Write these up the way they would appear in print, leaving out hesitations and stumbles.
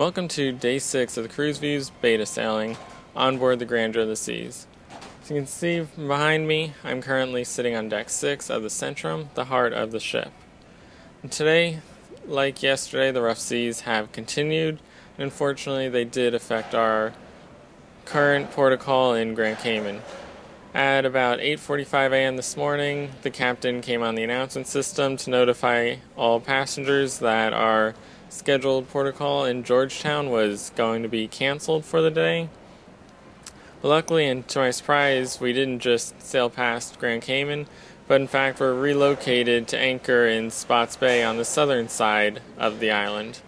Welcome to Day 6 of the CruiseView's beta sailing on board the Grandeur of the Seas. As you can see behind me, I'm currently sitting on Deck 6 of the Centrum, the heart of the ship. And today, like yesterday, the rough seas have continued, and unfortunately they did affect our current port of call in Grand Cayman. At about 8:45 a.m. this morning, the captain came on the announcement system to notify all passengers that our scheduled port of call in Georgetown was going to be canceled for the day. But luckily, and to my surprise, we didn't just sail past Grand Cayman, but in fact were relocated to anchor in Spots Bay on the southern side of the island.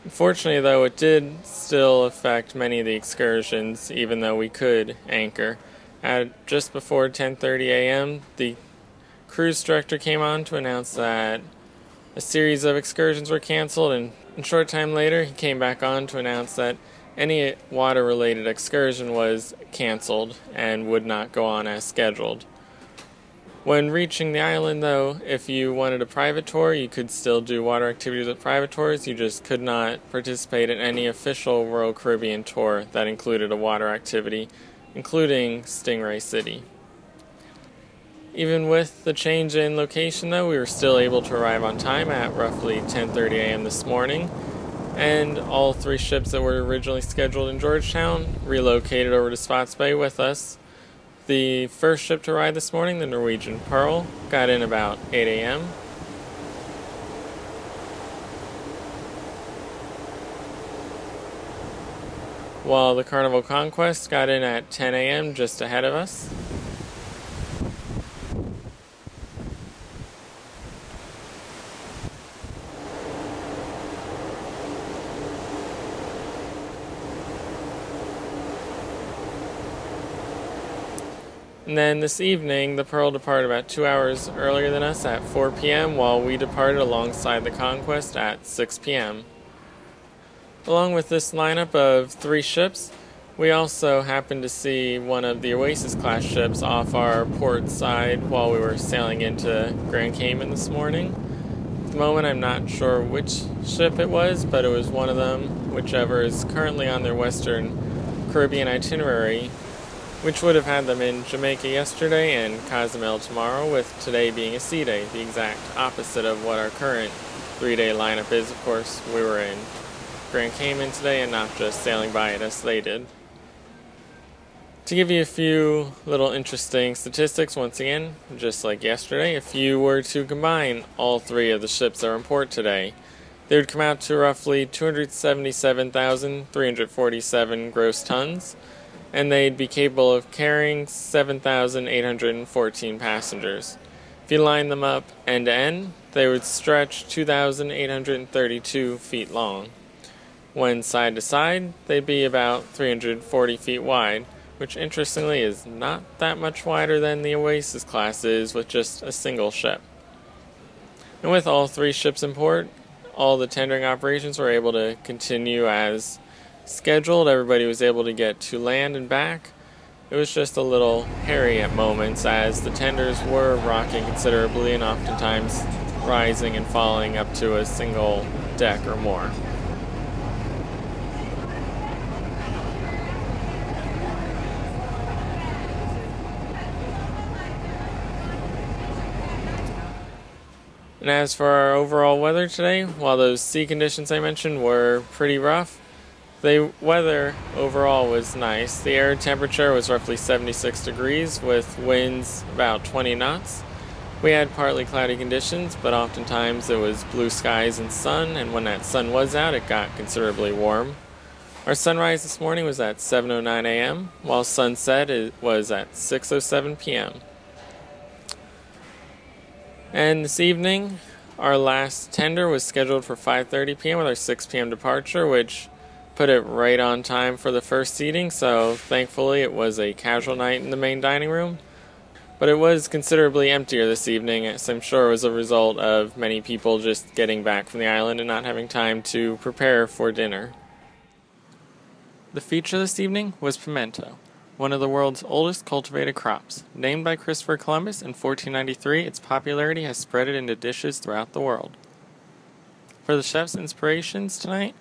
Unfortunately, though, it did still affect many of the excursions, even though we could anchor. At just before 10:30 a.m., the cruise director came on to announce that a series of excursions were canceled, and a short time later he came back on to announce that any water-related excursion was canceled and would not go on as scheduled. When reaching the island, though, if you wanted a private tour, you could still do water activities with private tours. You just could not participate in any official Royal Caribbean tour that included a water activity, including Stingray City. Even with the change in location, though, we were still able to arrive on time at roughly 10:30 a.m. this morning, and all three ships that were originally scheduled in Georgetown relocated over to Spots Bay with us. The first ship to arrive this morning, the Norwegian Pearl, got in about 8 a.m. while the Carnival Conquest got in at 10 a.m. just ahead of us. And then this evening, the Pearl departed about 2 hours earlier than us at 4 p.m., while we departed alongside the Conquest at 6 p.m. Along with this lineup of three ships, we also happened to see one of the Oasis-class ships off our port side while we were sailing into Grand Cayman this morning. At the moment, I'm not sure which ship it was, but it was one of them, whichever is currently on their Western Caribbean itinerary, which would have had them in Jamaica yesterday and Cozumel tomorrow, with today being a sea day, the exact opposite of what our current three-day lineup is. Of course, we were in Grand Cayman today and not just sailing by it as they did. To give you a few little interesting statistics, once again, just like yesterday, if you were to combine all three of the ships that are in port today, they would come out to roughly 277,347 gross tons, and they'd be capable of carrying 7,814 passengers. If you line them up end to end, they would stretch 2,832 feet long. When side to side, they'd be about 340 feet wide, which interestingly is not that much wider than the Oasis class is with just a single ship. And with all three ships in port, all the tendering operations were able to continue as scheduled. Everybody was able to get to land and back. It was just a little hairy at moments as the tenders were rocking considerably and oftentimes rising and falling up to a single deck or more. And as for our overall weather today, while those sea conditions I mentioned were pretty rough, the weather overall was nice. The air temperature was roughly 76 degrees with winds about 20 knots. We had partly cloudy conditions, but oftentimes it was blue skies and sun, and when that sun was out, it got considerably warm. Our sunrise this morning was at 7:09 a.m., while sunset was at 6:07 p.m. And this evening, our last tender was scheduled for 5:30 p.m. with our 6 p.m. departure, which put it right on time for the first seating, so thankfully it was a casual night in the main dining room. But it was considerably emptier this evening, as I'm sure it was a result of many people just getting back from the island and not having time to prepare for dinner. The feature this evening was pimento, one of the world's oldest cultivated crops. Named by Christopher Columbus in 1493, its popularity has spread it into dishes throughout the world. For the chef's inspirations tonight,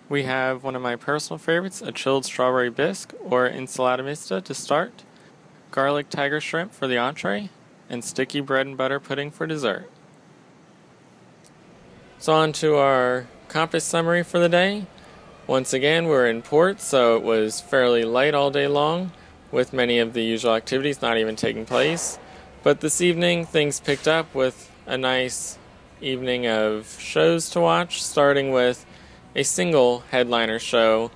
We have one of my personal favorites, a chilled strawberry bisque or ensalada mista to start, garlic tiger shrimp for the entree, and sticky bread and butter pudding for dessert. So on to our compass summary for the day. Once again, we're in port, so it was fairly light all day long, with many of the usual activities not even taking place. But this evening, things picked up with a nice evening of shows to watch, starting with a single headliner show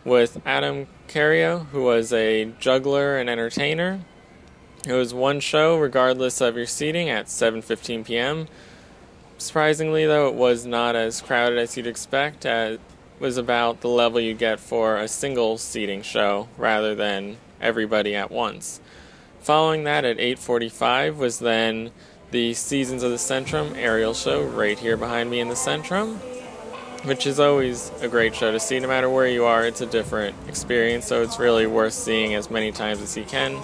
with Adam Cario, who was a juggler and entertainer. It was one show regardless of your seating at 7:15 p.m. Surprisingly, though, it was not as crowded as you'd expect. It was about the level you get for a single seating show rather than everybody at once. Following that at 8:45 was then the Seasons of the Centrum aerial show right here behind me in the Centrum, which is always a great show to see. No matter where you are, it's a different experience, so it's really worth seeing as many times as you can.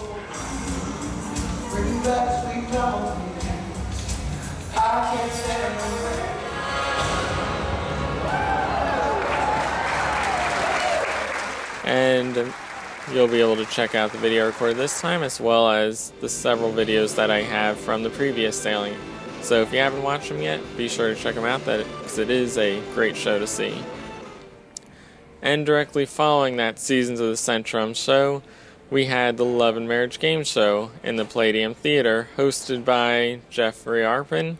And you'll be able to check out the video recorded this time, as well as the several videos that I have from the previous sailing. So if you haven't watched them yet, be sure to check them out, because it is a great show to see. And directly following that Seasons of the Centrum show, we had the Love and Marriage Game Show in the Palladium Theater, hosted by Jeffrey Arpin,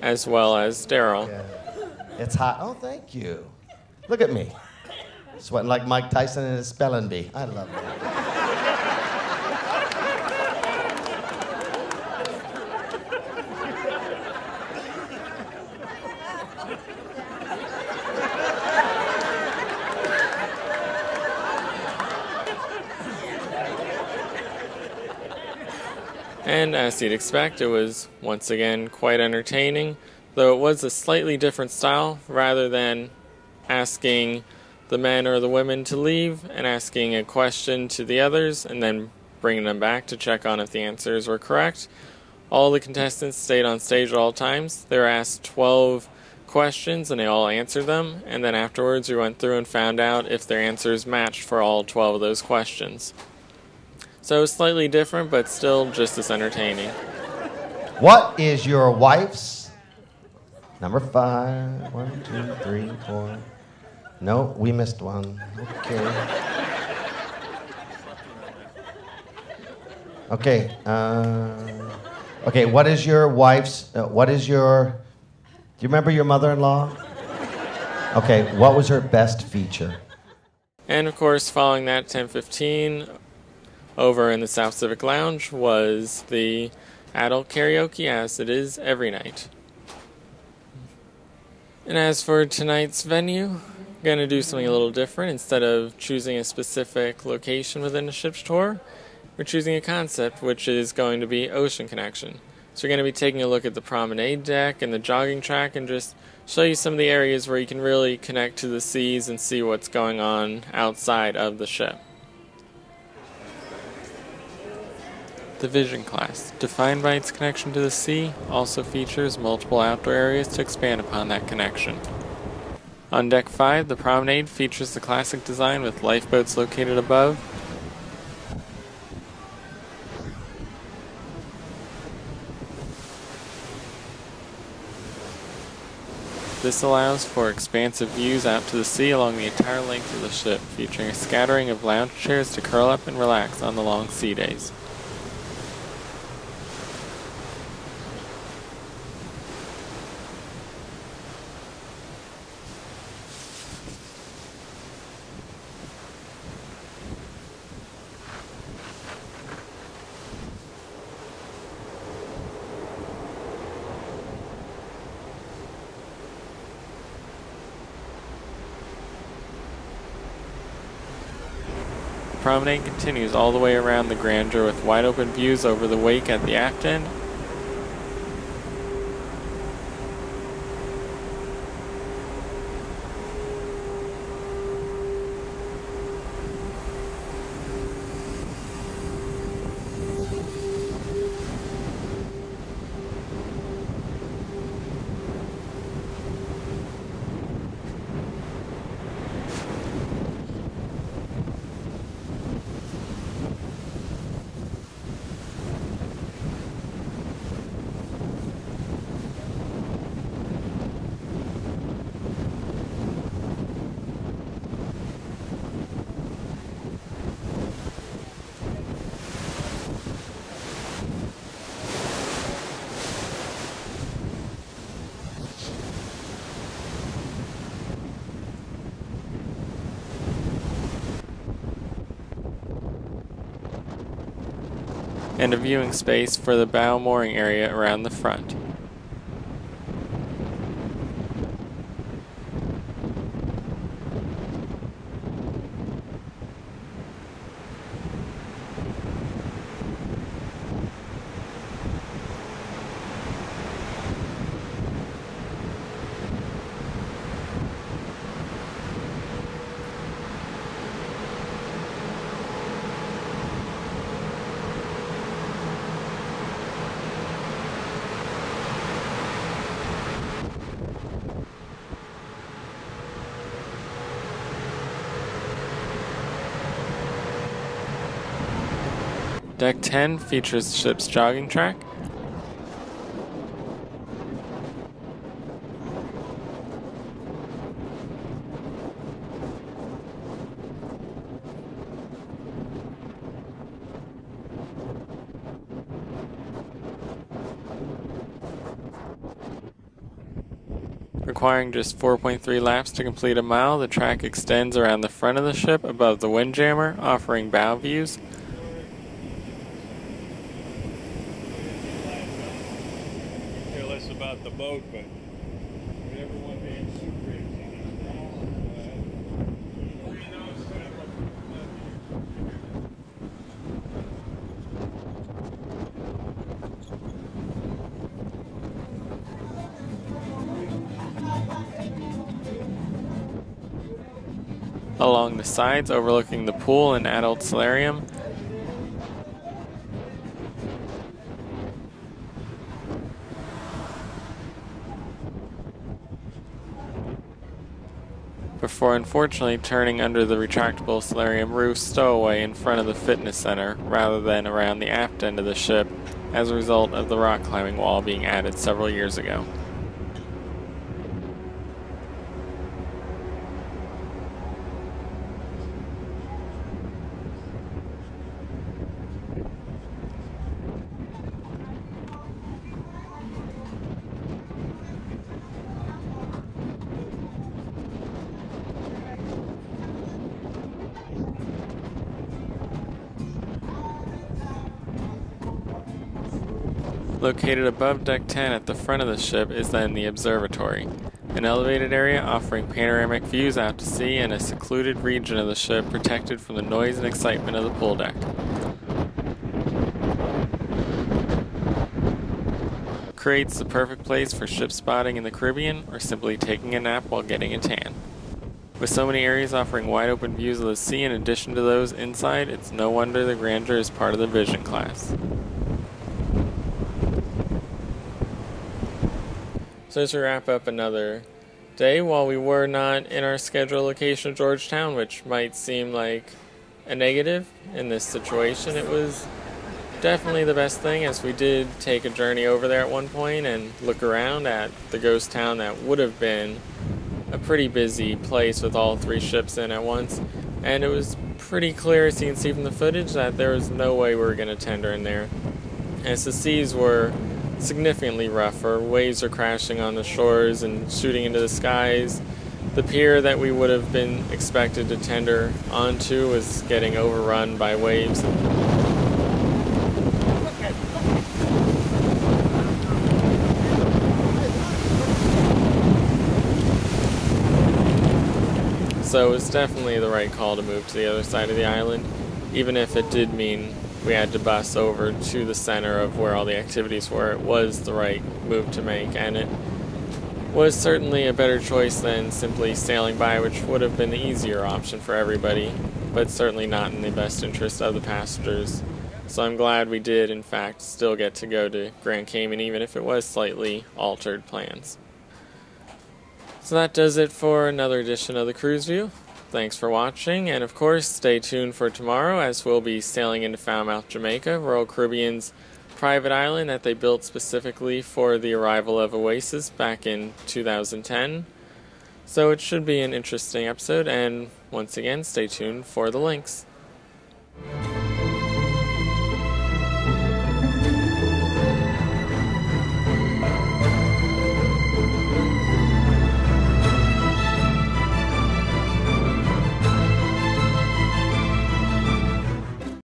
as well as Daryl. Yeah. It's hot. Oh, thank you. Look at me. Sweating like Mike Tyson in his spelling bee. I love that. And as you'd expect, it was once again quite entertaining, though it was a slightly different style. Rather than asking the men or the women to leave and asking a question to the others and then bringing them back to check on if the answers were correct, all the contestants stayed on stage at all times. They were asked 12 questions and they all answered them, and then afterwards we went through and found out if their answers matched for all 12 of those questions. So it was slightly different, but still just as entertaining. What is your wife's number 5? 1, 2, 3, 4. No, we missed one. Okay. Okay, what is your wife's, do you remember your mother-in-law? Okay, what was her best feature? And of course, following that, 10:15, over in the South Civic Lounge was the adult karaoke, as it is every night. And as for tonight's venue, I'm going to do something a little different. Instead of choosing a specific location within the ship's tour, we're choosing a concept, which is going to be ocean connection. So we're going to be taking a look at the promenade deck and the jogging track and just show you some of the areas where you can really connect to the seas and see what's going on outside of the ship. The Vision class, defined by its connection to the sea, also features multiple outdoor areas to expand upon that connection. On Deck 5, the promenade features the classic design with lifeboats located above. This allows for expansive views out to the sea along the entire length of the ship, featuring a scattering of lounge chairs to curl up and relax on the long sea days. The promenade continues all the way around the Grandeur with wide open views over the wake at the aft end. and a viewing space for the bow mooring area around the front. Deck 10 features the ship's jogging track. Requiring just 4.3 laps to complete a mile, the track extends around the front of the ship above the windjammer, offering bow views. Less about the boat, but everyone being super Along the sides, overlooking the pool and adult solarium, before unfortunately turning under the retractable solarium roof stowaway in front of the fitness center rather than around the aft end of the ship as a result of the rock climbing wall being added several years ago. Located above Deck 10 at the front of the ship is then the observatory, an elevated area offering panoramic views out to sea and a secluded region of the ship protected from the noise and excitement of the pool deck. Creates the perfect place for ship spotting in the Caribbean or simply taking a nap while getting a tan. With so many areas offering wide open views of the sea in addition to those inside, it's no wonder the Grandeur is part of the Vision class. So as we wrap up another day, while we were not in our scheduled location of Georgetown, which might seem like a negative in this situation, it was definitely the best thing, as we did take a journey over there at one point and look around at the ghost town that would have been a pretty busy place with all three ships in at once. And it was pretty clear, as you can see from the footage, that there was no way we were going to tender in there, as the seas were significantly rougher. Waves are crashing on the shores and shooting into the skies. The pier that we would have been expected to tender onto was getting overrun by waves. So it was definitely the right call to move to the other side of the island, even if it did mean we had to bus over to the center of where all the activities were. It was the right move to make, and it was certainly a better choice than simply sailing by, which would have been the easier option for everybody, but certainly not in the best interest of the passengers. So I'm glad we did, in fact, still get to go to Grand Cayman, even if it was slightly altered plans. So that does it for another edition of the Cruise View. Thanks for watching, and of course, stay tuned for tomorrow, as we'll be sailing into Falmouth, Jamaica, Royal Caribbean's private island that they built specifically for the arrival of Oasis back in 2010. So it should be an interesting episode, and once again, stay tuned for the links.